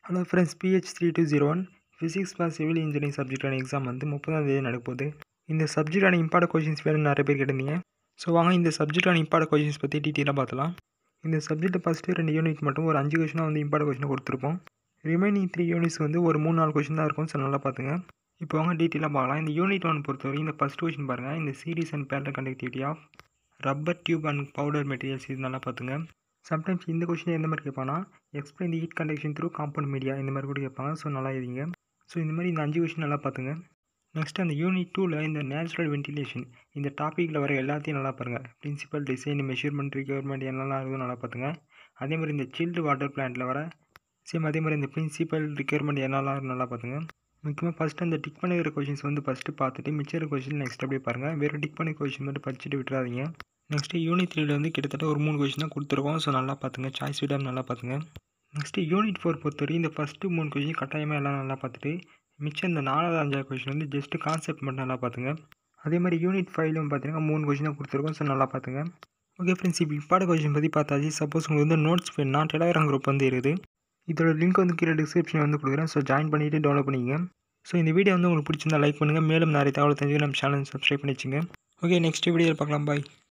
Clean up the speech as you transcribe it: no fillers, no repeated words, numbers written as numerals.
Hello friends, PH3201 physics + civil engineering சப்ஜெக்டான exam வந்து 30ஆம் தேதி நடக்கப்போகுது. இந்த சப்ஜெக்டான இம்பார்ட்டன்ட் கொஷின்ஸ் வேணும்னு நிறைய பேர் கேட்டிருந்தீங்க. ஸோ வாங்க இந்த சப்ஜெக்டான இம்பார்ட்டன்ட் கொஷின்ஸ் பற்றி டீட்டெயிலாக பார்த்தலாம். இந்த சப்ஜெக்ட்டை ஃபஸ்ட்டு 2 யூனிட் மட்டும் ஒரு 5 கொஷினாக வந்து இம்பார்ட்டன்ட் கொஷினை கொடுத்துருப்போம். ரிமைனிங் 3 யூனிட்ஸ் வந்து ஒரு 3-4 கொஷின் தான் இருக்கும். ஸோ நல்லா பார்த்துங்க. இப்போ வாங்க டீட்டெயிலாக பார்க்கலாம். இந்த யூனிட் 1 பொறுத்தவரை இந்த ஃபஸ்ட் கொஷின் பாருங்கள். இந்த series and parallel conductivity of rubber tube and powder materials இது நல்லா பார்த்துங்க. சம்டைம்ஸ் இந்த கொஷின் எந்த மாதிரி கேட்பாங்கன்னா, explain the heat conduction through compound media இந்த மாதிரி கூட கேட்பாங்க. ஸோ நல்லா எழுதிங்க. ஸோ இந்த மாதிரி இந்த 5 கொஷின் நல்லா பார்த்துங்க. நெக்ஸ்ட் அந்த யூனிட் 2ல் இந்த நேச்சுரல் வென்டிலேஷன் இந்த டாப்பிக்கில் வர எல்லாத்தையும் நல்லா பாருங்கள். பிரின்சிபல், டிசைன், மெஷர்மெண்ட், ரிக்யர்மெண்ட் என்னெல்லாம் இருக்குதுன்னு நல்லா பார்த்துங்க. அதே மாதிரி இந்த சில்டு வாட்டர் பிளான்ட்டில் வர அதே மாதிரி இந்த பிரின்சிபல், ரிக்யர்மெண்ட் என்னெல்லாம் நல்லா பார்த்துங்க. முக்கியமாக ஃபஸ்ட்டு அந்த டிக் பண்ணிக்கிற கொஷின்ஸ் வந்து ஃபஸ்ட்டு பார்த்துட்டு மிச்சர் கொஷின் நெக்ஸ்ட் அப்படியே பாருங்கள். வெறும் டிக் பண்ணி கொஷின் மட்டும் படிச்சுட்டு விட்டுறாதீங்க. நெக்ஸ்ட்டு யூனிட் 3ல் வந்து கிட்டத்தட்ட ஒரு 3 கொஷின் தான் கொடுத்துருக்கோம். ஸோ நல்லா பார்த்துங்க. சாய்ஸ் விடாமல் நல்லா பார்த்துங்க. நெக்ஸ்ட்டு யூனிட் 4 பொறுத்தவரைக்கும் இந்த ஃபஸ்ட்டு 3 கொஷின் கட்டாயமாக எல்லாம் நல்லா பார்த்துட்டு மிச்சம் இந்த 4வது 5வது கொஷின் வந்து ஜஸ்ட்டு கான்செப்ட் மட்டும் நல்லா பார்த்துங்க. அதே மாதிரி யூனிட் 5லும் பார்த்தீங்கன்னா 3 கொஷின் தான் கொடுத்துருக்கோம். ஸோ நல்லா பார்த்துங்க. ஓகே ஃப்ரெண்ட்ஸ், இப்போ இம்பார்ட்டன்ட் கொஷின் பற்றி பார்த்தாச்சு. சப்போஸ் உங்களுக்கு வந்து நோட்ஸ் வேணும்னா டெலிகிராம் குரூப் வந்து இருக்குது. இதோட லிங்க் வந்து கீழே டிஸ்கிரிப்ஷன் வந்து கொடுக்குறேன். ஸோ ஜாயின் பண்ணிவிட்டு டவுன்லோட் பண்ணிக்கங்க. ஸோ இந்த வீடியோ வந்து உங்களுக்கு பிடிச்சிருந்தா லைக் பண்ணுங்கள். மேலும் நிறைய தகவல் தெரிஞ்சுக்க நம்ம சேனல் சப்ஸ்கிரைப் பண்ணி வச்சுங்க. ஓகே, நெக்ஸ்ட் வீடியோவில் பார்க்கலாம். பாய்.